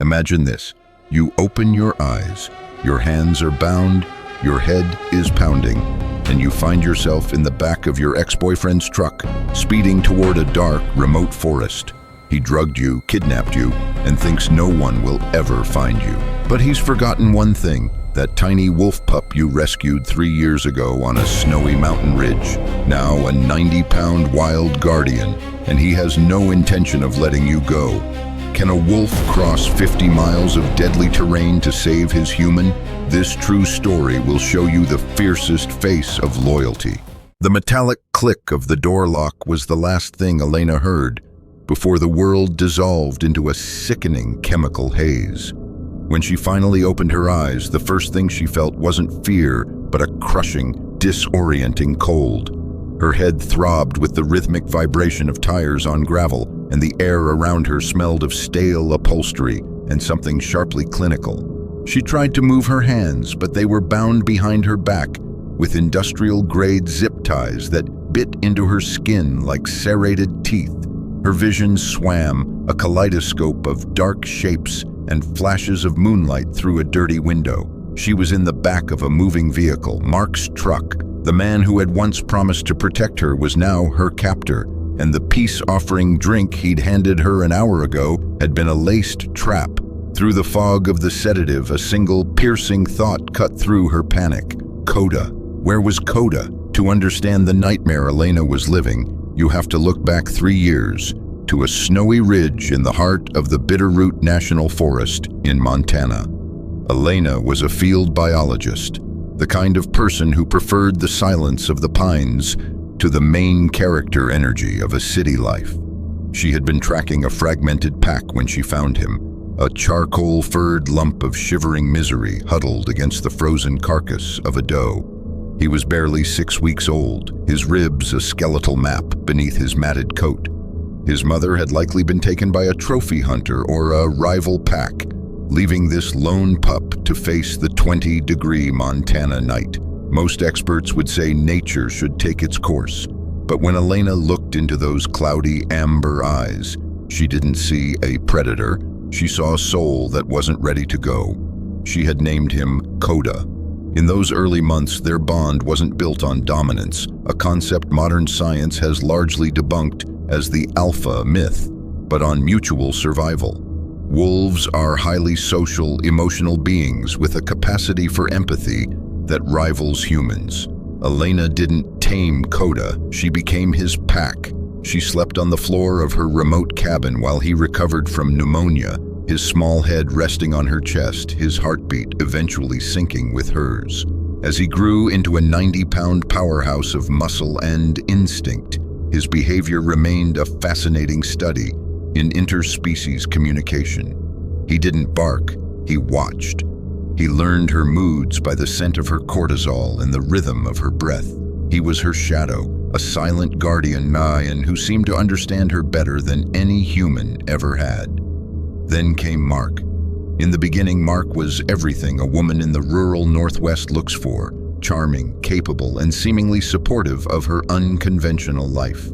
Imagine this. You open your eyes, your hands are bound, your head is pounding, and you find yourself in the back of your ex-boyfriend's truck, speeding toward a dark, remote forest. He drugged you, kidnapped you, and thinks no one will ever find you. But he's forgotten one thing, that tiny wolf pup you rescued 3 years ago on a snowy mountain ridge, now a 90-pound wild guardian, and he has no intention of letting you go. Can a wolf cross 50 miles of deadly terrain to save his human? This true story will show you the fiercest face of loyalty. The metallic click of the door lock was the last thing Elena heard before the world dissolved into a sickening chemical haze. When she finally opened her eyes, the first thing she felt wasn't fear, but a crushing, disorienting cold. Her head throbbed with the rhythmic vibration of tires on gravel, and the air around her smelled of stale upholstery and something sharply clinical. She tried to move her hands, but they were bound behind her back with industrial-grade zip ties that bit into her skin like serrated teeth. Her vision swam, a kaleidoscope of dark shapes and flashes of moonlight through a dirty window. She was in the back of a moving vehicle, Mark's truck. The man who had once promised to protect her was now her captor, and the peace-offering drink he'd handed her an hour ago had been a laced trap. Through the fog of the sedative, a single piercing thought cut through her panic. Koda. Where was Koda? To understand the nightmare Elena was living, you have to look back 3 years, to a snowy ridge in the heart of the Bitterroot National Forest in Montana. Elena was a field biologist, the kind of person who preferred the silence of the pines to the main character energy of a city life. She had been tracking a fragmented pack when she found him, a charcoal-furred lump of shivering misery huddled against the frozen carcass of a doe. He was barely 6 weeks old, his ribs a skeletal map beneath his matted coat. His mother had likely been taken by a trophy hunter or a rival pack, leaving this lone pup to face the 20-degree Montana night. Most experts would say nature should take its course, but when Elena looked into those cloudy amber eyes, she didn't see a predator. She saw a soul that wasn't ready to go. She had named him Koda. In those early months, their bond wasn't built on dominance, a concept modern science has largely debunked as the alpha myth, but on mutual survival. Wolves are highly social, emotional beings with a capacity for empathy that rivals humans. Elena didn't tame Koda, she became his pack. She slept on the floor of her remote cabin while he recovered from pneumonia, his small head resting on her chest, his heartbeat eventually syncing with hers. As he grew into a 90-pound powerhouse of muscle and instinct, his behavior remained a fascinating study in interspecies communication. He didn't bark, he watched. He learned her moods by the scent of her cortisol and the rhythm of her breath. He was her shadow, a silent guardian who seemed to understand her better than any human ever had. Then came Mark. In the beginning, Mark was everything a woman in the rural Northwest looks for: charming, capable, and seemingly supportive of her unconventional life.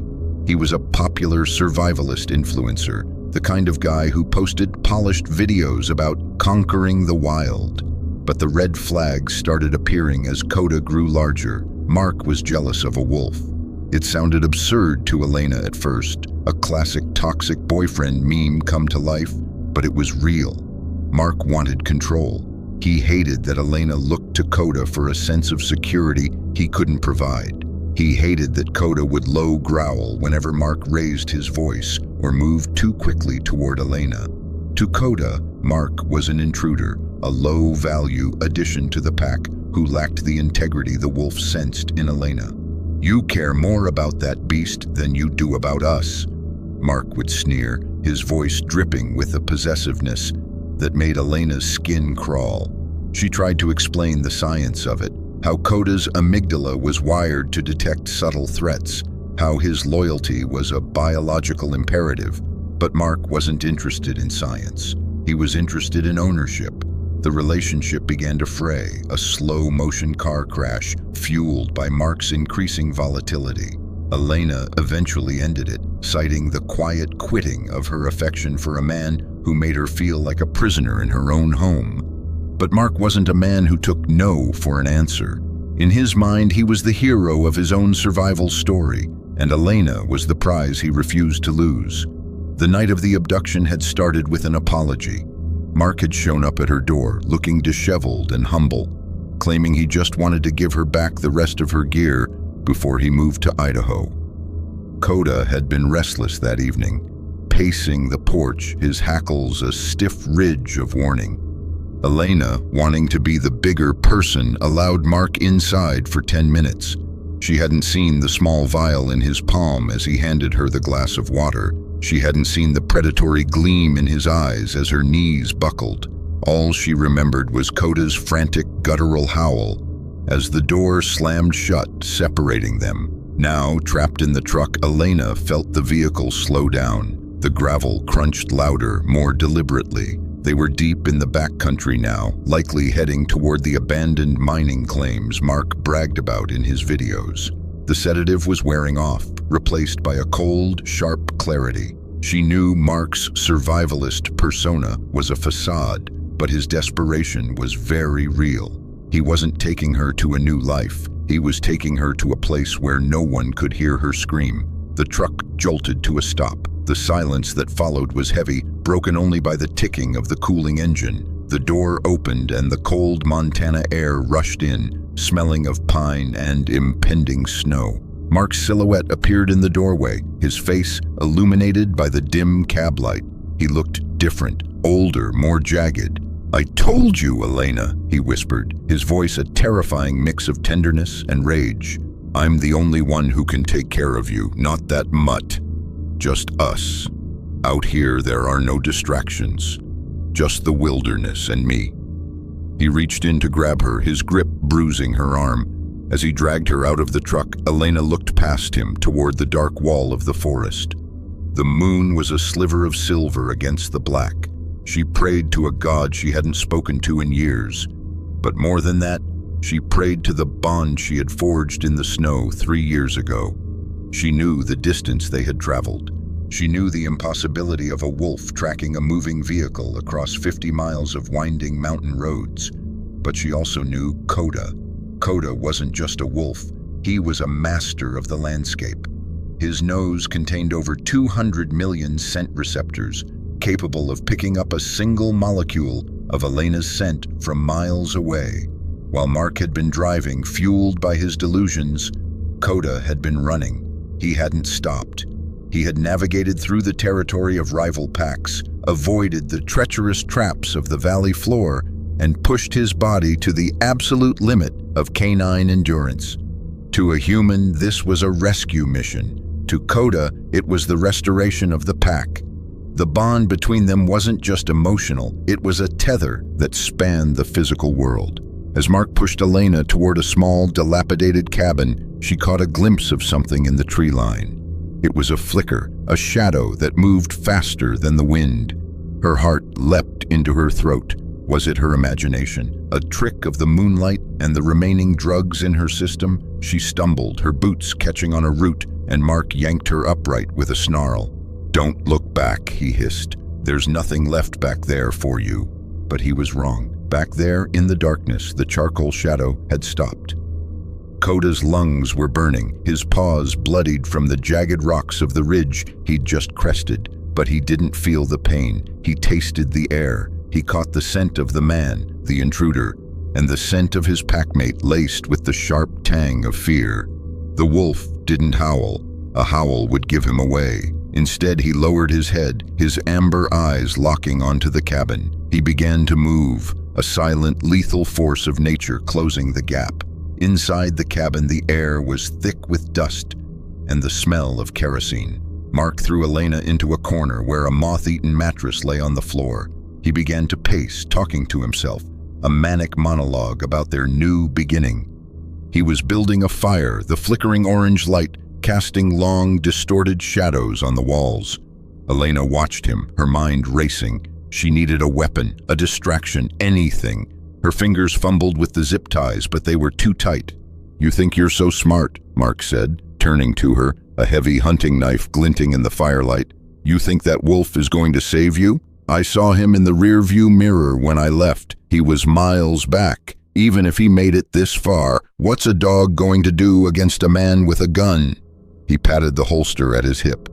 He was a popular survivalist influencer, the kind of guy who posted polished videos about conquering the wild. But the red flags started appearing as Koda grew larger. Mark was jealous of a wolf. It sounded absurd to Elena at first, a classic toxic boyfriend meme come to life, but it was real. Mark wanted control. He hated that Elena looked to Koda for a sense of security he couldn't provide. He hated that Koda would low growl whenever Mark raised his voice or moved too quickly toward Elena. To Koda, Mark was an intruder, a low-value addition to the pack who lacked the integrity the wolf sensed in Elena. "You care more about that beast than you do about us," Mark would sneer, his voice dripping with a possessiveness that made Elena's skin crawl. She tried to explain the science of it, how Koda's amygdala was wired to detect subtle threats, how his loyalty was a biological imperative. But Mark wasn't interested in science. He was interested in ownership. The relationship began to fray, a slow-motion car crash fueled by Mark's increasing volatility. Elena eventually ended it, citing the quiet quitting of her affection for a man who who made her feel like a prisoner in her own home. But Mark wasn't a man who took no for an answer. In his mind, he was the hero of his own survival story, and Elena was the prize he refused to lose. The night of the abduction had started with an apology. Mark had shown up at her door, looking disheveled and humble, claiming he just wanted to give her back the rest of her gear before he moved to Idaho. Koda had been restless that evening, pacing the porch, his hackles a stiff ridge of warning. Elena, wanting to be the bigger person, allowed Mark inside for 10 minutes. She hadn't seen the small vial in his palm as he handed her the glass of water. She hadn't seen the predatory gleam in his eyes as her knees buckled. All she remembered was Koda's frantic, guttural howl as the door slammed shut, separating them. Now, trapped in the truck, Elena felt the vehicle slow down. The gravel crunched louder, more deliberately. They were deep in the backcountry now, likely heading toward the abandoned mining claims Mark bragged about in his videos. The sedative was wearing off, replaced by a cold, sharp clarity. She knew Mark's survivalist persona was a facade, but his desperation was very real. He wasn't taking her to a new life. He was taking her to a place where no one could hear her scream. The truck jolted to a stop. The silence that followed was heavy, broken only by the ticking of the cooling engine. The door opened and the cold Montana air rushed in, smelling of pine and impending snow. Mark's silhouette appeared in the doorway, his face illuminated by the dim cab light. He looked different, older, more jagged. "I told you, Elena," he whispered, his voice a terrifying mix of tenderness and rage. "I'm the only one who can take care of you, not that mutt. Just us. Out here there are no distractions. Just the wilderness and me." He reached in to grab her, his grip bruising her arm. As he dragged her out of the truck, Elena looked past him toward the dark wall of the forest. The moon was a sliver of silver against the black. She prayed to a god she hadn't spoken to in years. But more than that, she prayed to the bond she had forged in the snow 3 years ago. She knew the distance they had traveled. She knew the impossibility of a wolf tracking a moving vehicle across 50 miles of winding mountain roads. But she also knew Koda. Koda wasn't just a wolf. He was a master of the landscape. His nose contained over 200 million scent receptors, capable of picking up a single molecule of Elena's scent from miles away. While Mark had been driving, fueled by his delusions, Koda had been running. He hadn't stopped. He had navigated through the territory of rival packs, avoided the treacherous traps of the valley floor, and pushed his body to the absolute limit of canine endurance. To a human, this was a rescue mission. To Koda, it was the restoration of the pack. The bond between them wasn't just emotional, it was a tether that spanned the physical world. As Mark pushed Elena toward a small, dilapidated cabin, she caught a glimpse of something in the tree line. It was a flicker, a shadow that moved faster than the wind. Her heart leapt into her throat. Was it her imagination? A trick of the moonlight and the remaining drugs in her system? She stumbled, her boots catching on a root, and Mark yanked her upright with a snarl. "Don't look back," he hissed. "There's nothing left back there for you." But he was wrong. Back there, in the darkness, the charcoal shadow had stopped. Koda's lungs were burning, his paws bloodied from the jagged rocks of the ridge he'd just crested. But he didn't feel the pain. He tasted the air. He caught the scent of the man, the intruder, and the scent of his packmate laced with the sharp tang of fear. The wolf didn't howl. A howl would give him away. Instead, he lowered his head, his amber eyes locking onto the cabin. He began to move, a silent, lethal force of nature closing the gap. Inside the cabin, the air was thick with dust and the smell of kerosene. Mark threw Elena into a corner where a moth-eaten mattress lay on the floor. He began to pace, talking to himself, a manic monologue about their new beginning. He was building a fire, the flickering orange light casting long, distorted shadows on the walls. Elena watched him, her mind racing. She needed a weapon, a distraction, anything. Her fingers fumbled with the zip ties, but they were too tight. "You think you're so smart," Mark said, turning to her, a heavy hunting knife glinting in the firelight. "You think that wolf is going to save you? I saw him in the rearview mirror when I left. He was miles back. Even if he made it this far, what's a dog going to do against a man with a gun? He patted the holster at his hip.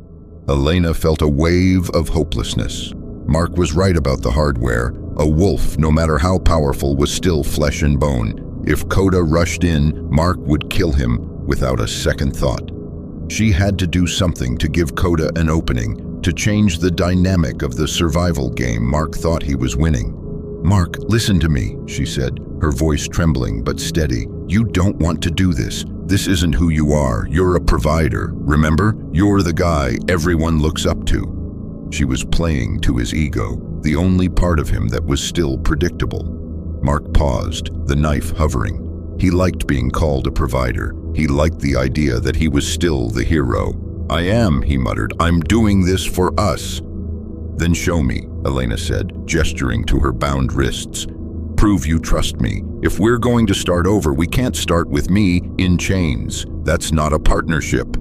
Elena felt a wave of hopelessness. Mark was right about the hardware. A wolf, no matter how powerful, was still flesh and bone. If Koda rushed in, Mark would kill him without a second thought. She had to do something to give Koda an opening, to change the dynamic of the survival game Mark thought he was winning. "Mark, listen to me," she said, her voice trembling but steady. "You don't want to do this. This isn't who you are. You're a provider. Remember? You're the guy everyone looks up to." She was playing to his ego, the only part of him that was still predictable. Mark paused, the knife hovering. He liked being called a provider. He liked the idea that he was still the hero. "I am," he muttered. "I'm doing this for us." "Then show me," Elena said, gesturing to her bound wrists. "Prove you trust me. If we're going to start over, we can't start with me in chains. That's not a partnership."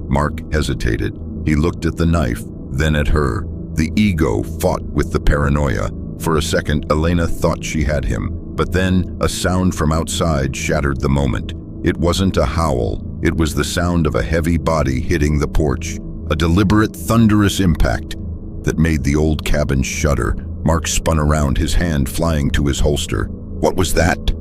Mark hesitated. He looked at the knife, then at her. The ego fought with the paranoia. For a second, Elena thought she had him, but then a sound from outside shattered the moment. It wasn't a howl. It was the sound of a heavy body hitting the porch, a deliberate, thunderous impact that made the old cabin shudder. Mark spun around, his hand flying to his holster. "What was that?"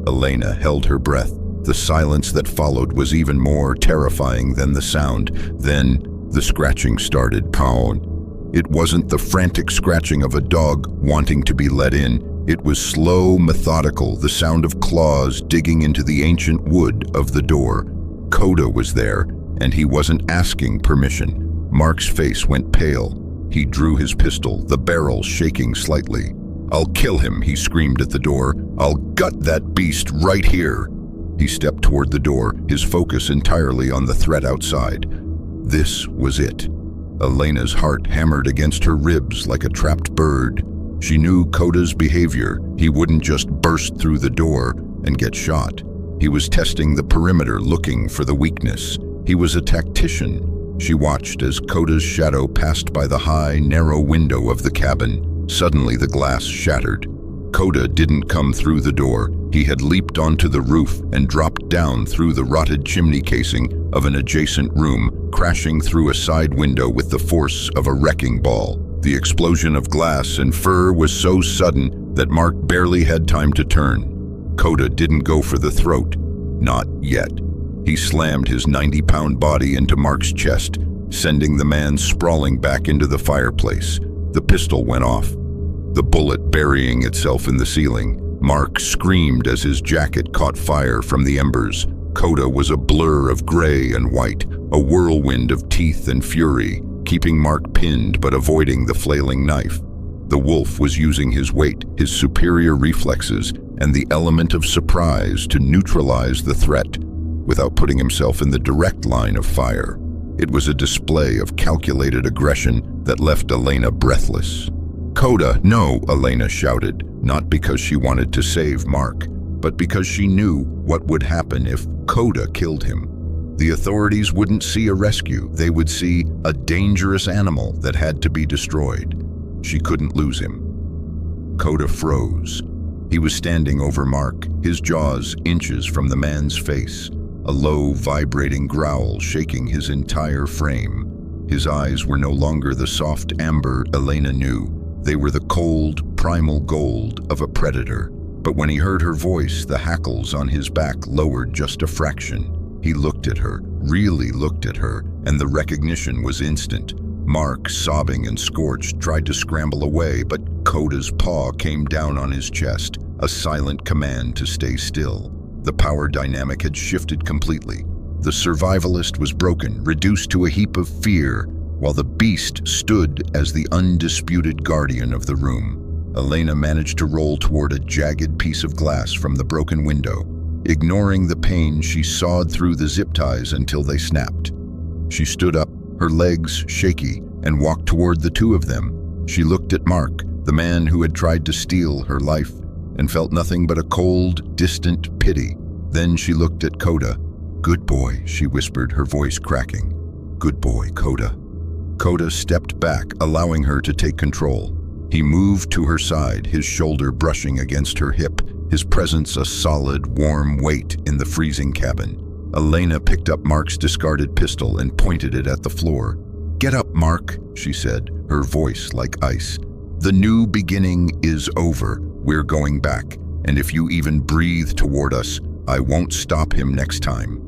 Elena held her breath. The silence that followed was even more terrifying than the sound. Then the scratching started. Pound. It wasn't the frantic scratching of a dog wanting to be let in. It was slow, methodical, the sound of claws digging into the ancient wood of the door. Koda was there, and he wasn't asking permission. Mark's face went pale. He drew his pistol, the barrel shaking slightly. "I'll kill him," he screamed at the door. "I'll gut that beast right here." He stepped toward the door, his focus entirely on the threat outside. This was it. Elena's heart hammered against her ribs like a trapped bird. She knew Koda's behavior. He wouldn't just burst through the door and get shot. He was testing the perimeter, looking for the weakness. He was a tactician. She watched as Koda's shadow passed by the high, narrow window of the cabin. Suddenly the glass shattered. Koda didn't come through the door. He had leaped onto the roof and dropped down through the rotted chimney casing of an adjacent room, crashing through a side window with the force of a wrecking ball. The explosion of glass and fur was so sudden that Mark barely had time to turn. Koda didn't go for the throat. Not yet. He slammed his 90-pound body into Mark's chest, sending the man sprawling back into the fireplace. The pistol went off, the bullet burying itself in the ceiling. Mark screamed as his jacket caught fire from the embers. Koda was a blur of gray and white, a whirlwind of teeth and fury, keeping Mark pinned but avoiding the flailing knife. The wolf was using his weight, his superior reflexes, and the element of surprise to neutralize the threat without putting himself in the direct line of fire. It was a display of calculated aggression that left Elena breathless. "Koda, no!" Elena shouted, not because she wanted to save Mark, but because she knew what would happen if Koda killed him. The authorities wouldn't see a rescue. They would see a dangerous animal that had to be destroyed. She couldn't lose him. Koda froze. He was standing over Mark, his jaws inches from the man's face, a low, vibrating growl shaking his entire frame. His eyes were no longer the soft amber Elena knew. They were the cold, primal gold of a predator. But when he heard her voice, the hackles on his back lowered just a fraction. He looked at her, really looked at her, and the recognition was instant. Mark, sobbing and scorched, tried to scramble away, but Koda's paw came down on his chest, a silent command to stay still. The power dynamic had shifted completely. The survivalist was broken, reduced to a heap of fear, while the beast stood as the undisputed guardian of the room. Elena managed to roll toward a jagged piece of glass from the broken window. Ignoring the pain, she sawed through the zip ties until they snapped. She stood up, her legs shaky, and walked toward the two of them. She looked at Mark, the man who had tried to steal her life, and felt nothing but a cold, distant pity. Then she looked at Koda. "Good boy," she whispered, her voice cracking. "Good boy, Koda." Koda stepped back, allowing her to take control. He moved to her side, his shoulder brushing against her hip, his presence a solid, warm weight in the freezing cabin. Elena picked up Mark's discarded pistol and pointed it at the floor. "Get up, Mark," she said, her voice like ice. "The new beginning is over. We're going back. And if you even breathe toward us, I won't stop him next time."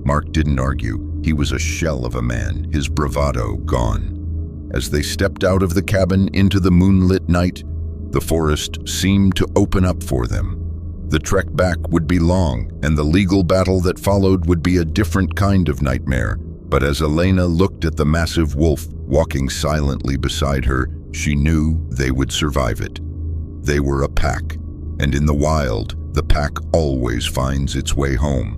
Mark didn't argue. He was a shell of a man, his bravado gone. As they stepped out of the cabin into the moonlit night, the forest seemed to open up for them. The trek back would be long, and the legal battle that followed would be a different kind of nightmare. But as Elena looked at the massive wolf walking silently beside her, she knew they would survive it. They were a pack, and in the wild, the pack always finds its way home.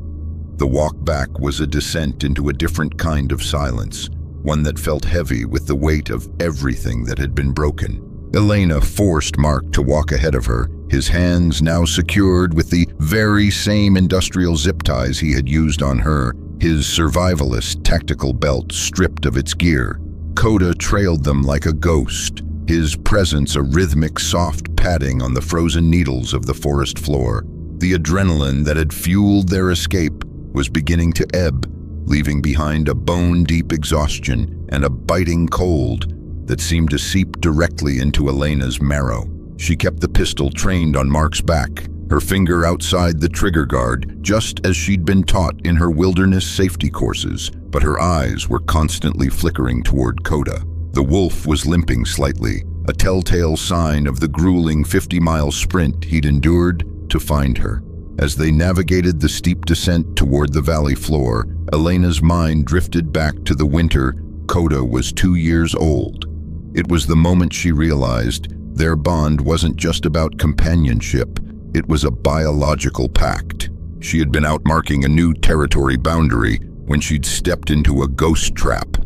The walk back was a descent into a different kind of silence, one that felt heavy with the weight of everything that had been broken. Elena forced Mark to walk ahead of her, his hands now secured with the very same industrial zip ties he had used on her, his survivalist tactical belt stripped of its gear. Koda trailed them like a ghost, his presence a rhythmic soft padding on the frozen needles of the forest floor. The adrenaline that had fueled their escape was beginning to ebb, leaving behind a bone-deep exhaustion and a biting cold that seemed to seep directly into Elena's marrow. She kept the pistol trained on Mark's back, her finger outside the trigger guard, just as she'd been taught in her wilderness safety courses, but her eyes were constantly flickering toward Koda. The wolf was limping slightly, a telltale sign of the grueling 50-mile sprint he'd endured to find her. As they navigated the steep descent toward the valley floor, Elena's mind drifted back to the winter Koda was 2 years old. It was the moment she realized their bond wasn't just about companionship, it was a biological pact. She had been out marking a new territory boundary when she'd stepped into a ghost trap,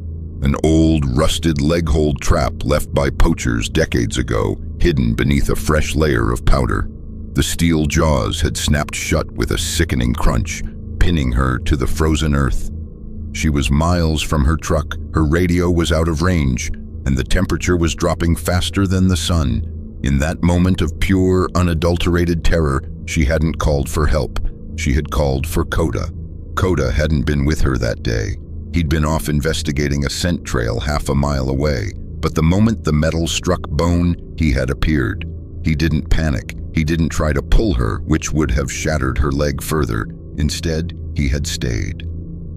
an old, rusted leg-hold trap left by poachers decades ago, hidden beneath a fresh layer of powder. The steel jaws had snapped shut with a sickening crunch, pinning her to the frozen earth. She was miles from her truck, her radio was out of range, and the temperature was dropping faster than the sun. In that moment of pure, unadulterated terror, she hadn't called for help. She had called for Koda. Koda hadn't been with her that day. He'd been off investigating a scent trail half a mile away, but the moment the metal struck bone, he had appeared. He didn't panic. He didn't try to pull her, which would have shattered her leg further. Instead, he had stayed.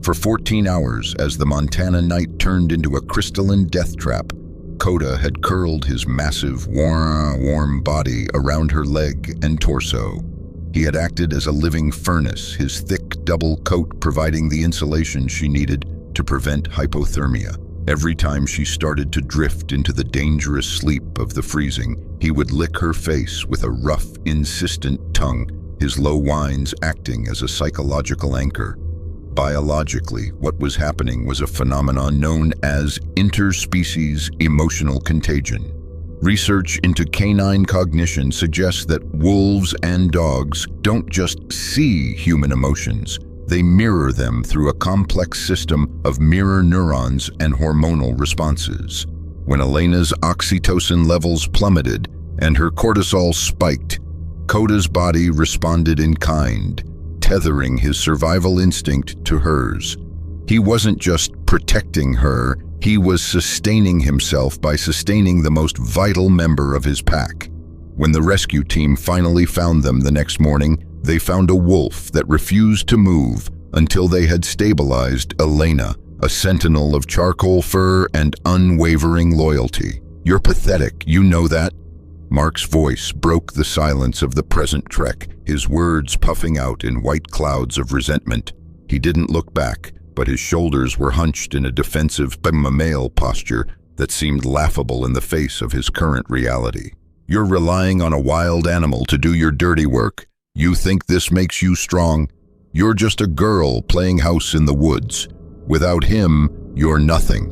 For 14 hours, as the Montana night turned into a crystalline death trap, Koda had curled his massive, warm body around her leg and torso. He had acted as a living furnace, his thick double coat providing the insulation she needed to prevent hypothermia. Every time she started to drift into the dangerous sleep of the freezing, he would lick her face with a rough, insistent tongue, his low whines acting as a psychological anchor. Biologically, what was happening was a phenomenon known as interspecies emotional contagion. Research into canine cognition suggests that wolves and dogs don't just see human emotions, they mirror them through a complex system of mirror neurons and hormonal responses. When Elena's oxytocin levels plummeted and her cortisol spiked, Koda's body responded in kind, tethering his survival instinct to hers. He wasn't just protecting her, he was sustaining himself by sustaining the most vital member of his pack. When the rescue team finally found them the next morning, they found a wolf that refused to move until they had stabilized Elena, a sentinel of charcoal fur and unwavering loyalty. "You're pathetic, you know that?" Mark's voice broke the silence of the present trek, his words puffing out in white clouds of resentment. He didn't look back, but his shoulders were hunched in a defensive male posture that seemed laughable in the face of his current reality. "You're relying on a wild animal to do your dirty work. You think this makes you strong? You're just a girl playing house in the woods. Without him, you're nothing."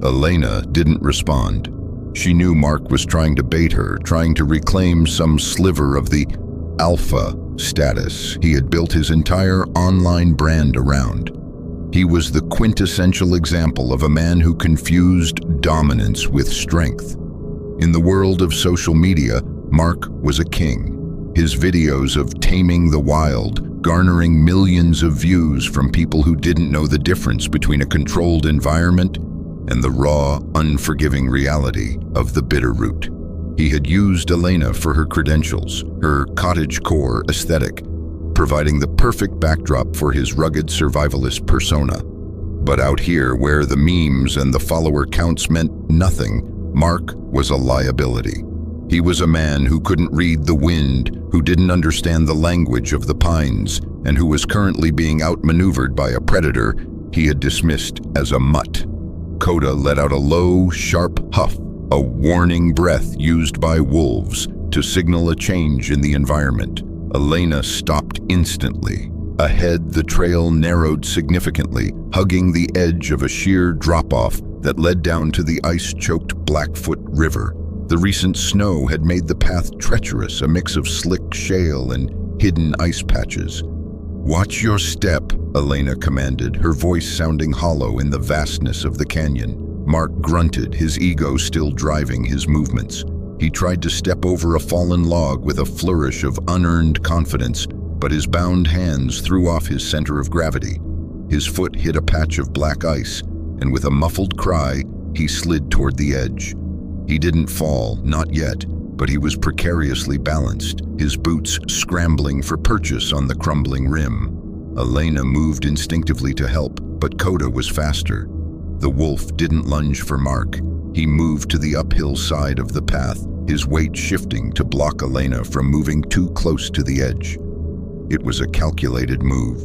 Elena didn't respond. She knew Mark was trying to bait her, trying to reclaim some sliver of the alpha status he had built his entire online brand around. He was the quintessential example of a man who confused dominance with strength. In the world of social media, Mark was a king. His videos of taming the wild, garnering millions of views from people who didn't know the difference between a controlled environment and the raw, unforgiving reality of the Bitterroot. He had used Elena for her credentials, her cottagecore aesthetic, providing the perfect backdrop for his rugged survivalist persona. But out here, where the memes and the follower counts meant nothing, Mark was a liability. He was a man who couldn't read the wind, who didn't understand the language of the pines, and who was currently being outmaneuvered by a predator he had dismissed as a mutt. Koda let out a low, sharp huff, a warning breath used by wolves to signal a change in the environment. Elena stopped instantly. Ahead, the trail narrowed significantly, hugging the edge of a sheer drop-off that led down to the ice-choked Blackfoot River. The recent snow had made the path treacherous, a mix of slick shale and hidden ice patches. "Watch your step," Elena commanded, her voice sounding hollow in the vastness of the canyon. Mark grunted, his ego still driving his movements. He tried to step over a fallen log with a flourish of unearned confidence, but his bound hands threw off his center of gravity. His foot hit a patch of black ice, and with a muffled cry, he slid toward the edge. He didn't fall, not yet, but he was precariously balanced, his boots scrambling for purchase on the crumbling rim. Elena moved instinctively to help, but Koda was faster. The wolf didn't lunge for Mark. He moved to the uphill side of the path, his weight shifting to block Elena from moving too close to the edge. It was a calculated move.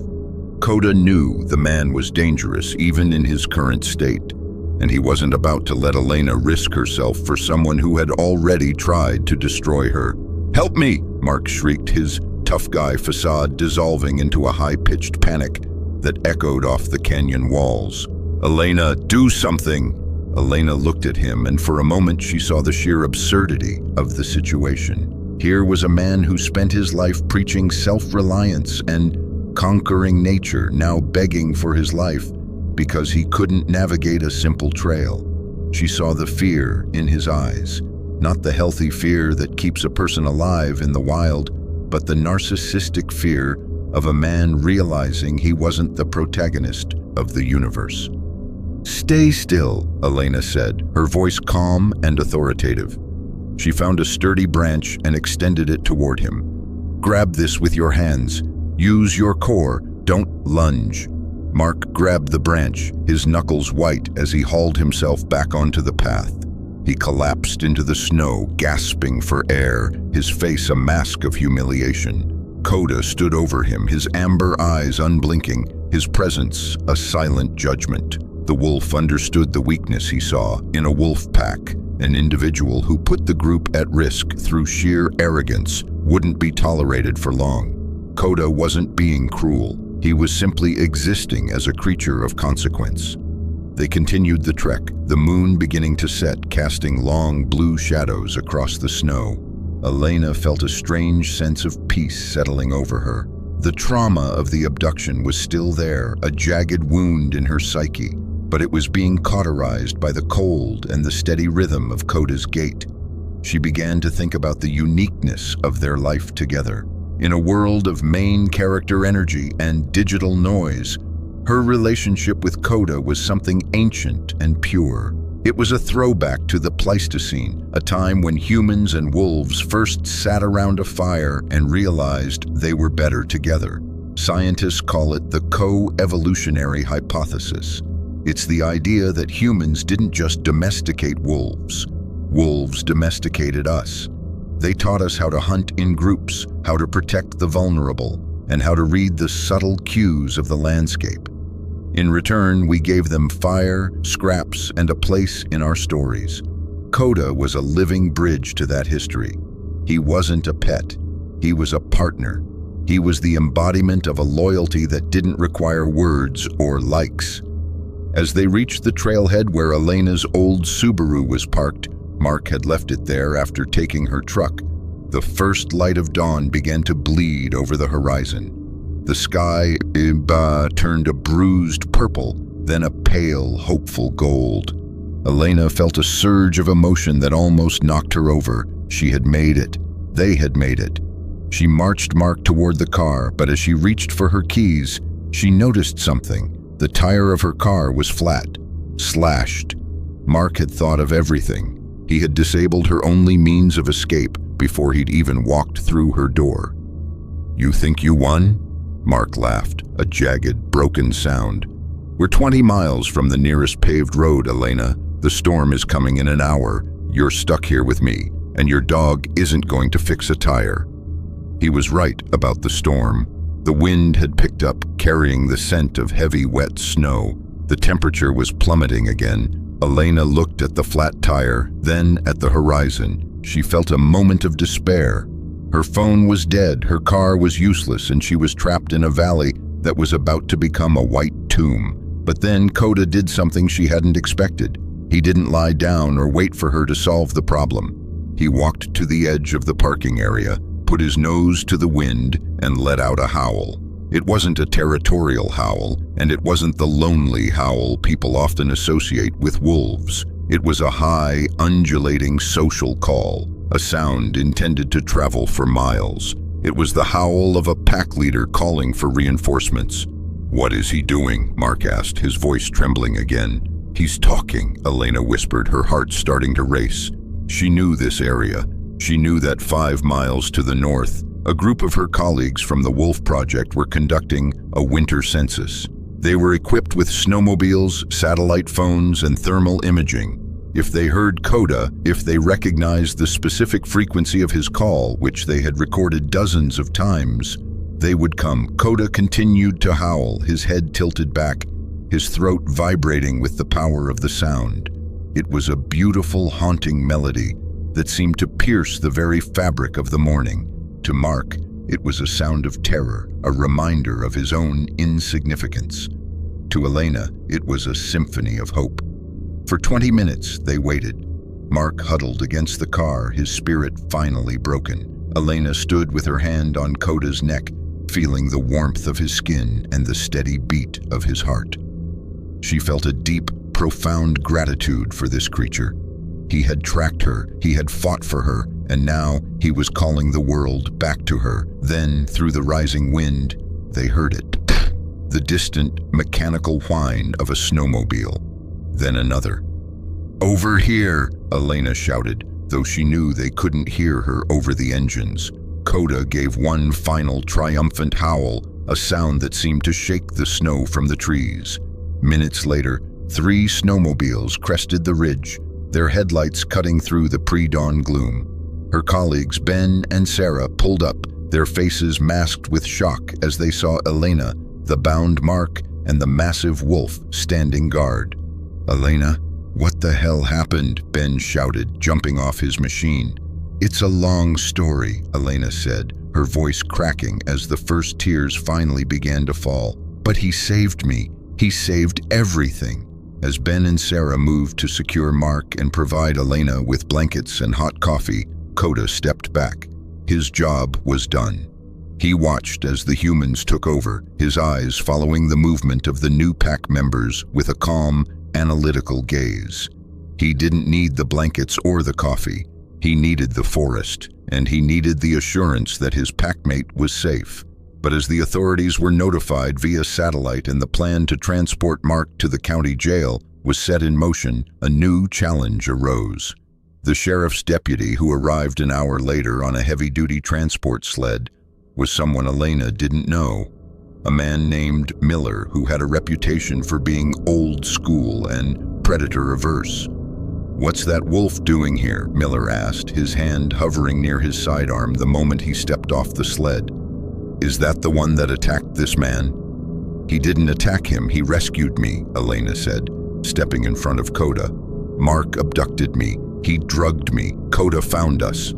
Koda knew the man was dangerous, even in his current state, and he wasn't about to let Elena risk herself for someone who had already tried to destroy her. "Help me!" Mark shrieked, his tough guy facade dissolving into a high-pitched panic that echoed off the canyon walls. "Elena, do something!" Elena looked at him, and for a moment she saw the sheer absurdity of the situation. Here was a man who spent his life preaching self-reliance and conquering nature, now begging for his life because he couldn't navigate a simple trail. She saw the fear in his eyes, not the healthy fear that keeps a person alive in the wild, but the narcissistic fear of a man realizing he wasn't the protagonist of the universe. "Stay still," Elena said, her voice calm and authoritative. She found a sturdy branch and extended it toward him. "Grab this with your hands. Use your core. Don't lunge." Mark grabbed the branch, his knuckles white as he hauled himself back onto the path. He collapsed into the snow, gasping for air, his face a mask of humiliation. Koda stood over him, his amber eyes unblinking, his presence a silent judgment. The wolf understood the weakness he saw in a wolf pack. An individual who put the group at risk through sheer arrogance wouldn't be tolerated for long. Koda wasn't being cruel. He was simply existing as a creature of consequence. They continued the trek, the moon beginning to set, casting long blue shadows across the snow. Elena felt a strange sense of peace settling over her. The trauma of the abduction was still there, a jagged wound in her psyche, but it was being cauterized by the cold and the steady rhythm of Koda's gait. She began to think about the uniqueness of their life together. In a world of main character energy and digital noise, her relationship with Koda was something ancient and pure. It was a throwback to the Pleistocene, a time when humans and wolves first sat around a fire and realized they were better together. Scientists call it the co-evolutionary hypothesis. It's the idea that humans didn't just domesticate wolves. Wolves domesticated us. They taught us how to hunt in groups, how to protect the vulnerable, and how to read the subtle cues of the landscape. In return, we gave them fire, scraps, and a place in our stories. Koda was a living bridge to that history. He wasn't a pet. He was a partner. He was the embodiment of a loyalty that didn't require words or likes. As they reached the trailhead where Elena's old Subaru was parked, Mark had left it there after taking her truck. The first light of dawn began to bleed over the horizon. The sky turned a bruised purple, then a pale, hopeful gold. Elena felt a surge of emotion that almost knocked her over. She had made it. They had made it. She marched Mark toward the car, but as she reached for her keys, she noticed something. The tire of her car was flat, slashed. Mark had thought of everything. He had disabled her only means of escape before he'd even walked through her door. "You think you won?" Mark laughed, a jagged, broken sound. "We're 20 miles from the nearest paved road, Elena. The storm is coming in an hour. You're stuck here with me, and your dog isn't going to fix a tire." He was right about the storm. The wind had picked up, carrying the scent of heavy, wet snow. The temperature was plummeting again. Elena looked at the flat tire, then at the horizon. She felt a moment of despair. Her phone was dead, her car was useless, and she was trapped in a valley that was about to become a white tomb. But then Koda did something she hadn't expected. He didn't lie down or wait for her to solve the problem. He walked to the edge of the parking area, put his nose to the wind, and let out a howl. It wasn't a territorial howl, and it wasn't the lonely howl people often associate with wolves. It was a high, undulating social call, a sound intended to travel for miles. It was the howl of a pack leader calling for reinforcements. "What is he doing?" Mark asked, his voice trembling again. "He's talking," Elena whispered, her heart starting to race. She knew this area. She knew that 5 miles to the north, a group of her colleagues from the Wolf Project were conducting a winter census. They were equipped with snowmobiles, satellite phones, and thermal imaging. If they heard Koda, if they recognized the specific frequency of his call, which they had recorded dozens of times, they would come. Koda continued to howl, his head tilted back, his throat vibrating with the power of the sound. It was a beautiful, haunting melody that seemed to pierce the very fabric of the morning. To Mark, it was a sound of terror, a reminder of his own insignificance. To Elena, it was a symphony of hope. For 20 minutes, they waited. Mark huddled against the car, his spirit finally broken. Elena stood with her hand on Koda's neck, feeling the warmth of his skin and the steady beat of his heart. She felt a deep, profound gratitude for this creature. He had tracked her, he had fought for her, and now he was calling the world back to her. Then, through the rising wind, they heard it. The distant, mechanical whine of a snowmobile. Then another. "Over here!" Elena shouted, though she knew they couldn't hear her over the engines. Koda gave one final triumphant howl, a sound that seemed to shake the snow from the trees. Minutes later, 3 snowmobiles crested the ridge, their headlights cutting through the pre-dawn gloom. Her colleagues, Ben and Sarah, pulled up, their faces masked with shock as they saw Elena, the bound Mark, and the massive wolf standing guard. "Elena, what the hell happened?" Ben shouted, jumping off his machine. "It's a long story," Elena said, her voice cracking as the first tears finally began to fall. "But he saved me. He saved everything." As Ben and Sarah moved to secure Mark and provide Elena with blankets and hot coffee, Koda stepped back. His job was done. He watched as the humans took over, his eyes following the movement of the new pack members with a calm, analytical gaze. He didn't need the blankets or the coffee. He needed the forest, and he needed the assurance that his packmate was safe. But as the authorities were notified via satellite and the plan to transport Mark to the county jail was set in motion, a new challenge arose. The sheriff's deputy, who arrived an hour later on a heavy-duty transport sled, was someone Elena didn't know. A man named Miller, who had a reputation for being old school and predator-averse. "What's that wolf doing here?" Miller asked, his hand hovering near his sidearm the moment he stepped off the sled. "Is that the one that attacked this man?" "He didn't attack him, he rescued me," Elena said, stepping in front of Koda. "Mark abducted me. He drugged me. Koda found us."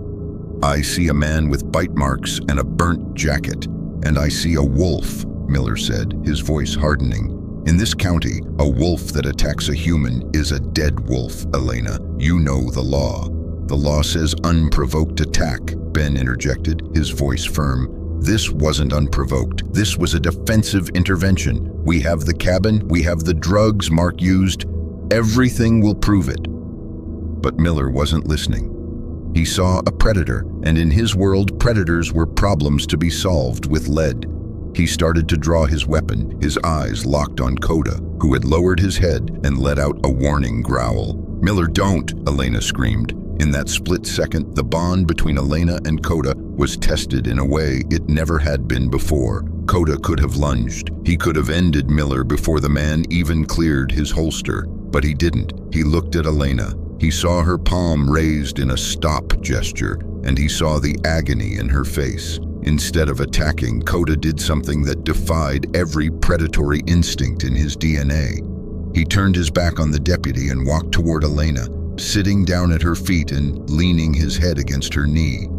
"I see a man with bite marks and a burnt jacket, and I see a wolf," Miller said, his voice hardening. "In this county, a wolf that attacks a human is a dead wolf, Elena. You know the law." "The law says unprovoked attack," Ben interjected, his voice firm. "This wasn't unprovoked. This was a defensive intervention. We have the cabin, we have the drugs Mark used. Everything will prove it. But Miller wasn't listening. He saw a predator, and in his world, predators were problems to be solved with lead. He started to draw his weapon, his eyes locked on Koda, who had lowered his head and let out a warning growl. "Miller, don't!" Elena screamed. In that split second, the bond between Elena and Koda was tested in a way it never had been before. Koda could have lunged. He could have ended Miller before the man even cleared his holster. But he didn't. He looked at Elena. He saw her palm raised in a stop gesture, and he saw the agony in her face. Instead of attacking, Koda did something that defied every predatory instinct in his DNA. He turned his back on the deputy and walked toward Elena, sitting down at her feet and leaning his head against her knee.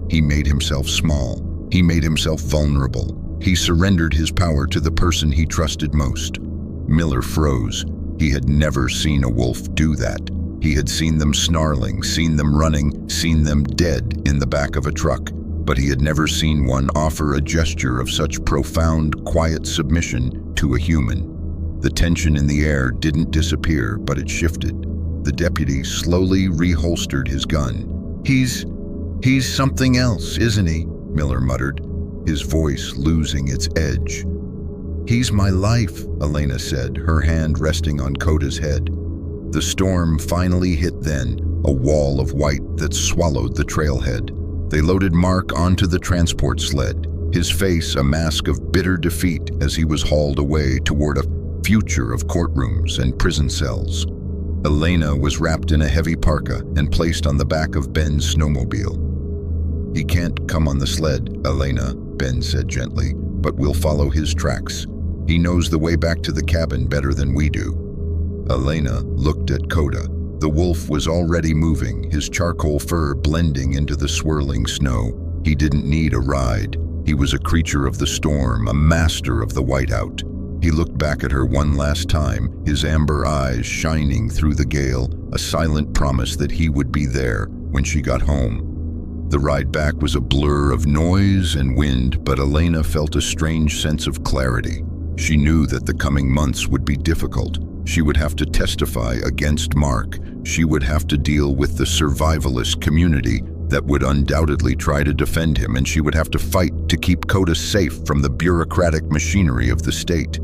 He made himself small. He made himself vulnerable. He surrendered his power to the person he trusted most. Miller froze. He had never seen a wolf do that. He had seen them snarling, seen them running, seen them dead in the back of a truck, but he had never seen one offer a gesture of such profound, quiet submission to a human. The tension in the air didn't disappear, but it shifted. The deputy slowly reholstered his gun. He's something else, isn't he?" Miller muttered, his voice losing its edge. "He's my life," Elena said, her hand resting on Koda's head. The storm finally hit then, a wall of white that swallowed the trailhead. They loaded Mark onto the transport sled, his face a mask of bitter defeat as he was hauled away toward a future of courtrooms and prison cells. Elena was wrapped in a heavy parka and placed on the back of Ben's snowmobile. "He can't come on the sled, Elena," Ben said gently, "but we'll follow his tracks. He knows the way back to the cabin better than we do." Elena looked at Koda. The wolf was already moving, his charcoal fur blending into the swirling snow. He didn't need a ride. He was a creature of the storm, a master of the whiteout. He looked back at her one last time, his amber eyes shining through the gale, a silent promise that he would be there when she got home. The ride back was a blur of noise and wind, but Elena felt a strange sense of clarity. She knew that the coming months would be difficult. She would have to testify against Mark. She would have to deal with the survivalist community that would undoubtedly try to defend him, and she would have to fight to keep Koda safe from the bureaucratic machinery of the state.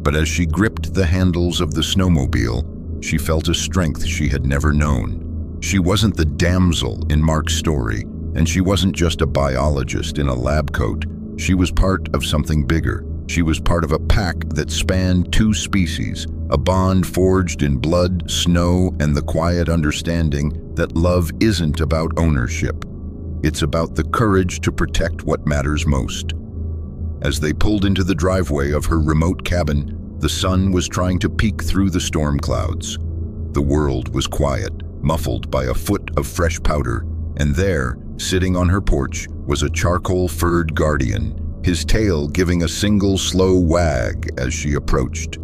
But as she gripped the handles of the snowmobile, she felt a strength she had never known. She wasn't the damsel in Mark's story, and she wasn't just a biologist in a lab coat. She was part of something bigger. She was part of a pack that spanned two species, a bond forged in blood, snow, and the quiet understanding that love isn't about ownership. It's about the courage to protect what matters most. As they pulled into the driveway of her remote cabin, the sun was trying to peek through the storm clouds. The world was quiet, muffled by a foot of fresh powder, and there, sitting on her porch, was a charcoal-furred guardian, his tail giving a single slow wag as she approached.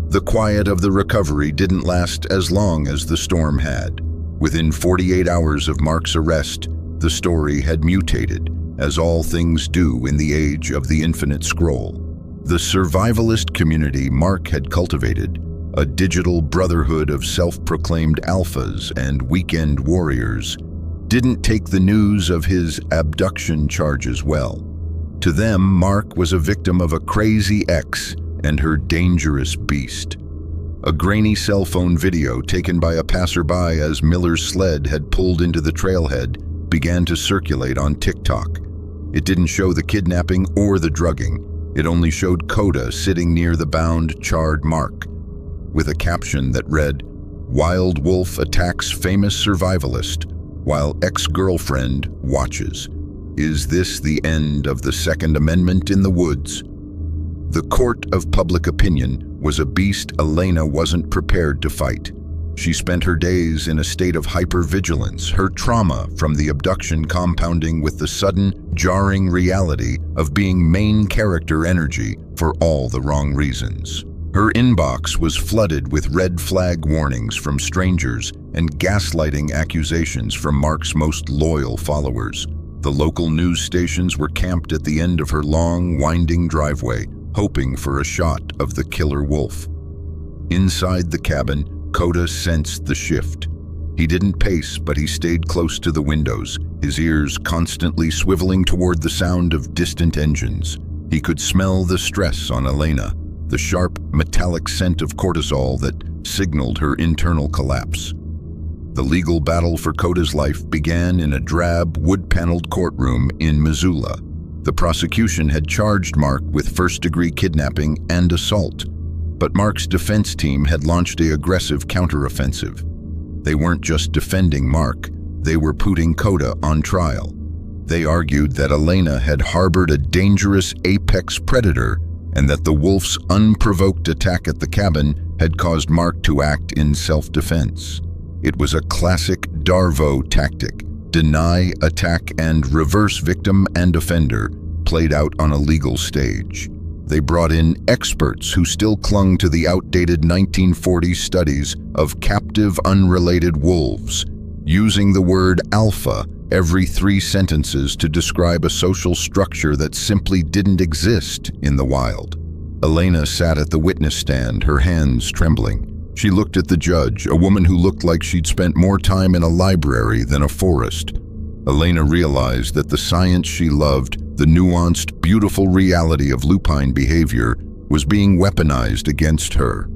The quiet of the recovery didn't last as long as the storm had. Within 48 hours of Mark's arrest, the story had mutated, as all things do in the age of the infinite scroll. The survivalist community Mark had cultivated, a digital brotherhood of self-proclaimed alphas and weekend warriors, didn't take the news of his abduction charges well. To them, Mark was a victim of a crazy ex and her dangerous beast. A grainy cell phone video taken by a passerby as Miller's sled had pulled into the trailhead began to circulate on TikTok. It didn't show the kidnapping or the drugging. It only showed Koda sitting near the bound, charred Mark, with a caption that read, "Wild wolf attacks famous survivalist while ex-girlfriend watches. Is this the end of the Second Amendment in the woods?" The court of public opinion was a beast Elena wasn't prepared to fight. She spent her days in a state of hypervigilance, her trauma from the abduction compounding with the sudden, jarring reality of being main character energy for all the wrong reasons. Her inbox was flooded with red flag warnings from strangers and gaslighting accusations from Mark's most loyal followers. The local news stations were camped at the end of her long, winding driveway, hoping for a shot of the killer wolf. Inside the cabin, Koda sensed the shift. He didn't pace, but he stayed close to the windows, his ears constantly swiveling toward the sound of distant engines. He could smell the stress on Elena, the sharp, metallic scent of cortisol that signaled her internal collapse. The legal battle for Koda's life began in a drab, wood-paneled courtroom in Missoula. The prosecution had charged Mark with first-degree kidnapping and assault, but Mark's defense team had launched an aggressive counteroffensive. They weren't just defending Mark, they were putting Koda on trial. They argued that Elena had harbored a dangerous apex predator and that the wolf's unprovoked attack at the cabin had caused Mark to act in self-defense. It was a classic Darvo tactic: deny, attack, and reverse victim and offender, played out on a legal stage. They brought in experts who still clung to the outdated 1940s studies of captive, unrelated wolves, using the word alpha every 3 sentences to describe a social structure that simply didn't exist in the wild. Elena sat at the witness stand, her hands trembling. She looked at the judge, a woman who looked like she'd spent more time in a library than a forest. Elena realized that the science she loved, the nuanced, beautiful reality of lupine behavior, was being weaponized against her.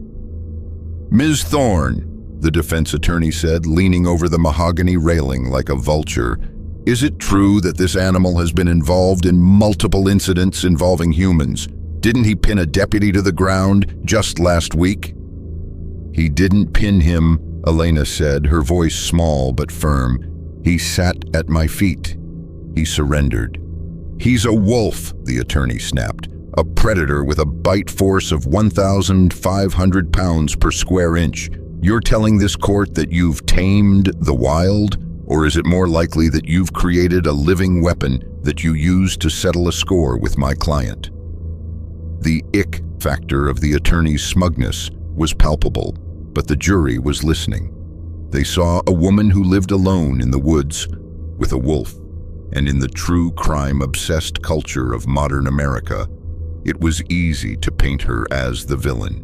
"Ms. Thorne," the defense attorney said, leaning over the mahogany railing like a vulture, "is it true that this animal has been involved in multiple incidents involving humans? Didn't he pin a deputy to the ground just last week?" "He didn't pin him," Elena said, her voice small but firm. "He sat at my feet. He surrendered." "He's a wolf," the attorney snapped, "a predator with a bite force of 1,500 pounds per square inch. You're telling this court that you've tamed the wild? Or is it more likely that you've created a living weapon that you use to settle a score with my client?" The ick factor of the attorney's smugness was palpable, but the jury was listening. They saw a woman who lived alone in the woods with a wolf, and in the true crime-obsessed culture of modern America, it was easy to paint her as the villain.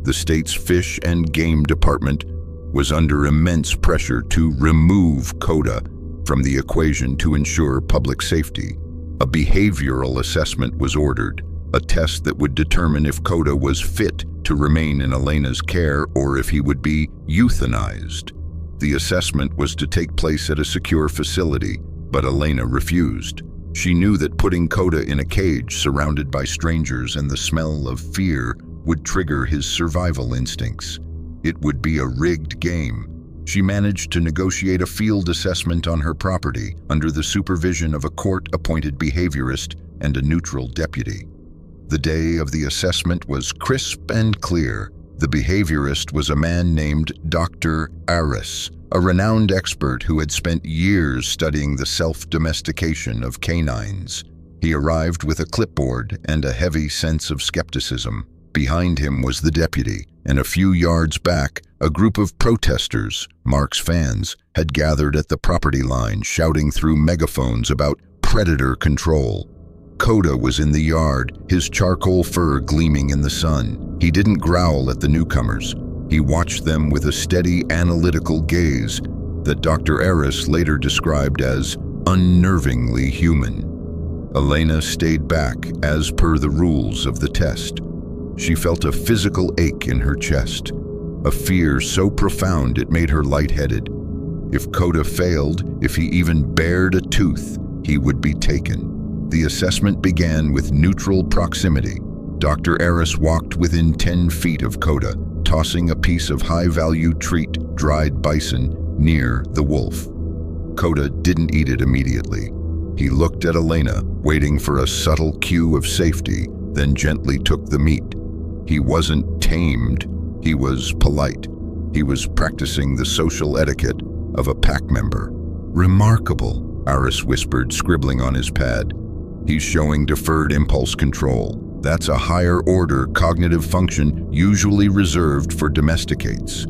The state's Fish and Game Department was under immense pressure to remove Koda from the equation to ensure public safety. A behavioral assessment was ordered, a test that would determine if Koda was fit to remain in Elena's care or if he would be euthanized. The assessment was to take place at a secure facility, but Elena refused. She knew that putting Koda in a cage surrounded by strangers and the smell of fear would trigger his survival instincts. It would be a rigged game. She managed to negotiate a field assessment on her property under the supervision of a court-appointed behaviorist and a neutral deputy. The day of the assessment was crisp and clear. The behaviorist was a man named Dr. Aris, a renowned expert who had spent years studying the self-domestication of canines. He arrived with a clipboard and a heavy sense of skepticism. Behind him was the deputy, and a few yards back, a group of protesters, Mark's fans, had gathered at the property line, shouting through megaphones about predator control. Koda was in the yard, his charcoal fur gleaming in the sun. He didn't growl at the newcomers. He watched them with a steady, analytical gaze that Dr. Aris later described as unnervingly human. Elena stayed back as per the rules of the test. She felt a physical ache in her chest, a fear so profound it made her lightheaded. If Koda failed, if he even bared a tooth, he would be taken. The assessment began with neutral proximity. Dr. Aris walked within 10 feet of Koda, tossing a piece of high-value treat, dried bison, near the wolf. Koda didn't eat it immediately. He looked at Elena, waiting for a subtle cue of safety, then gently took the meat. He wasn't tamed, he was polite. He was practicing the social etiquette of a pack member. "Remarkable," Aris whispered, scribbling on his pad. "He's showing deferred impulse control. That's a higher-order cognitive function usually reserved for domesticates."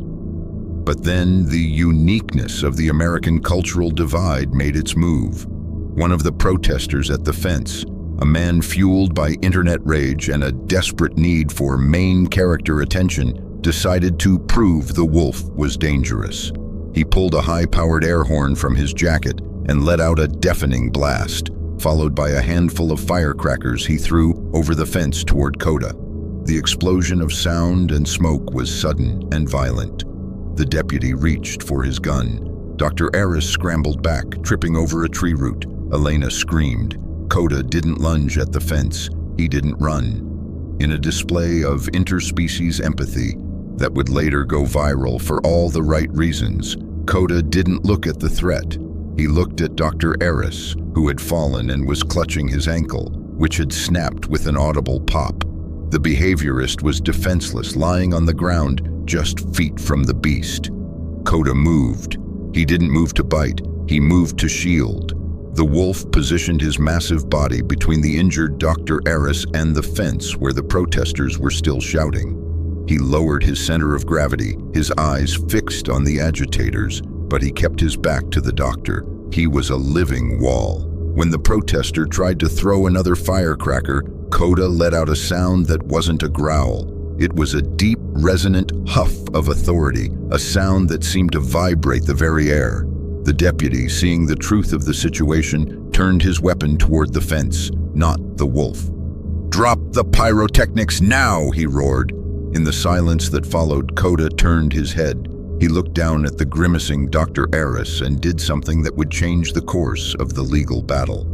But then the uniqueness of the American cultural divide made its move. One of the protesters at the fence, a man fueled by internet rage and a desperate need for main character attention, decided to prove the wolf was dangerous. He pulled a high-powered air horn from his jacket and let out a deafening blast, followed by a handful of firecrackers he threw over the fence toward Koda. The explosion of sound and smoke was sudden and violent. The deputy reached for his gun. Dr. Aris scrambled back, tripping over a tree root. Elena screamed. Koda didn't lunge at the fence. He didn't run. In a display of interspecies empathy that would later go viral for all the right reasons, Koda didn't look at the threat. He looked at Dr. Aris, who had fallen and was clutching his ankle, which had snapped with an audible pop. The behaviorist was defenseless, lying on the ground just feet from the beast. Koda moved. He didn't move to bite. He moved to shield. The wolf positioned his massive body between the injured Dr. Aris and the fence where the protesters were still shouting. He lowered his center of gravity, his eyes fixed on the agitators, but he kept his back to the doctor. He was a living wall. When the protester tried to throw another firecracker, Koda let out a sound that wasn't a growl. It was a deep, resonant huff of authority, a sound that seemed to vibrate the very air. The deputy, seeing the truth of the situation, turned his weapon toward the fence, not the wolf. "Drop the pyrotechnics now!" he roared. In the silence that followed, Koda turned his head. He looked down at the grimacing Dr. Aris and did something that would change the course of the legal battle.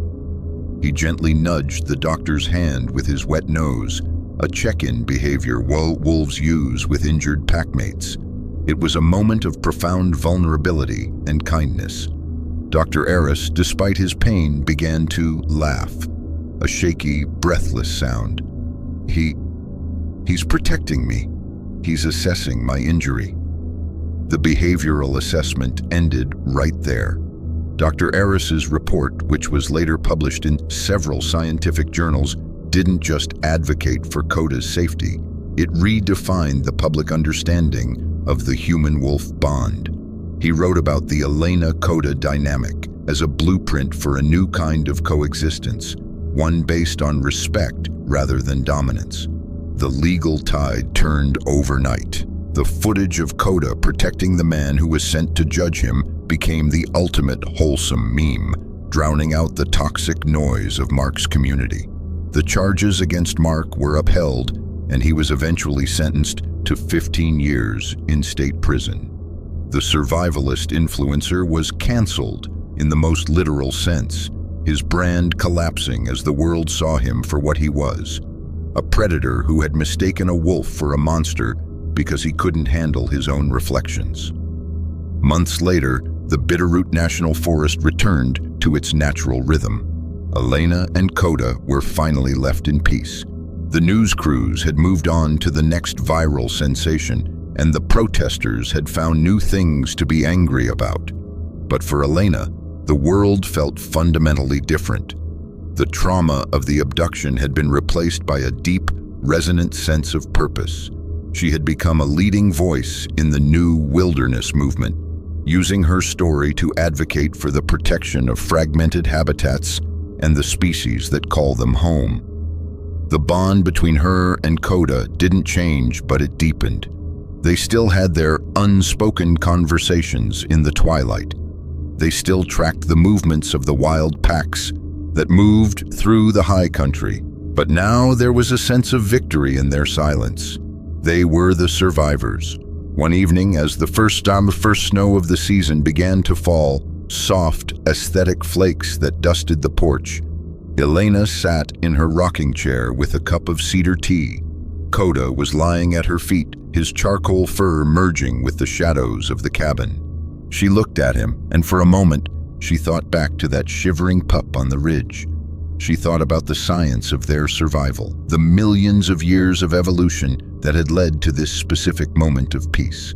He gently nudged the doctor's hand with his wet nose, a check-in behavior wolves use with injured packmates. It was a moment of profound vulnerability and kindness. Dr. Aris, despite his pain, began to laugh, a shaky, breathless sound. He's protecting me. He's assessing my injury. The behavioral assessment ended right there. Dr. Aris's report, which was later published in several scientific journals, didn't just advocate for Koda's safety. It redefined the public understanding of the human-wolf bond. He wrote about the Elena-Koda dynamic as a blueprint for a new kind of coexistence, one based on respect rather than dominance. The legal tide turned overnight. The footage of Koda protecting the man who was sent to judge him became the ultimate wholesome meme, drowning out the toxic noise of Mark's community. The charges against Mark were upheld, and he was eventually sentenced to 15 years in state prison. The survivalist influencer was canceled in the most literal sense, his brand collapsing as the world saw him for what he was, a predator who had mistaken a wolf for a monster because he couldn't handle his own reflections. Months later, the Bitterroot National Forest returned to its natural rhythm. Elena and Koda were finally left in peace. The news crews had moved on to the next viral sensation, and the protesters had found new things to be angry about. But for Elena, the world felt fundamentally different. The trauma of the abduction had been replaced by a deep, resonant sense of purpose. She had become a leading voice in the new wilderness movement, using her story to advocate for the protection of fragmented habitats and the species that call them home. The bond between her and Koda didn't change, but it deepened. They still had their unspoken conversations in the twilight. They still tracked the movements of the wild packs that moved through the high country. But now there was a sense of victory in their silence. They were the survivors. One evening, as the first snow of the season began to fall, soft, aesthetic flakes that dusted the porch, Elena sat in her rocking chair with a cup of cedar tea. Koda was lying at her feet, his charcoal fur merging with the shadows of the cabin. She looked at him, and for a moment, she thought back to that shivering pup on the ridge. She thought about the science of their survival, the millions of years of evolution that had led to this specific moment of peace.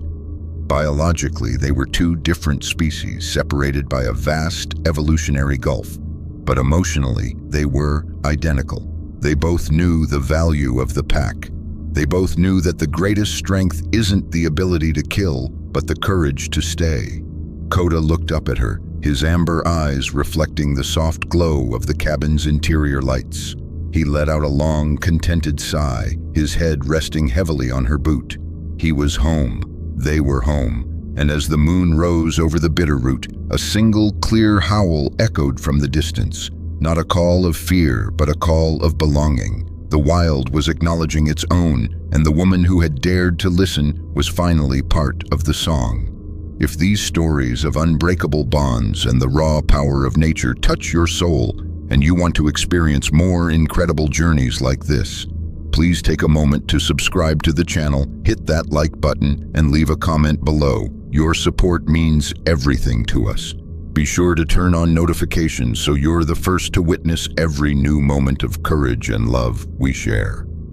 Biologically, they were two different species separated by a vast evolutionary gulf, but emotionally, they were identical. They both knew the value of the pack. They both knew that the greatest strength isn't the ability to kill, but the courage to stay. Koda looked up at her, his amber eyes reflecting the soft glow of the cabin's interior lights. He let out a long, contented sigh, his head resting heavily on her boot. He was home. They were home. And as the moon rose over the Bitterroot, a single clear howl echoed from the distance. Not a call of fear, but a call of belonging. The wild was acknowledging its own, and the woman who had dared to listen was finally part of the song. If these stories of unbreakable bonds and the raw power of nature touch your soul, and you want to experience more incredible journeys like this, please take a moment to subscribe to the channel, hit that like button, and leave a comment below. Your support means everything to us. Be sure to turn on notifications so you're the first to witness every new moment of courage and love we share.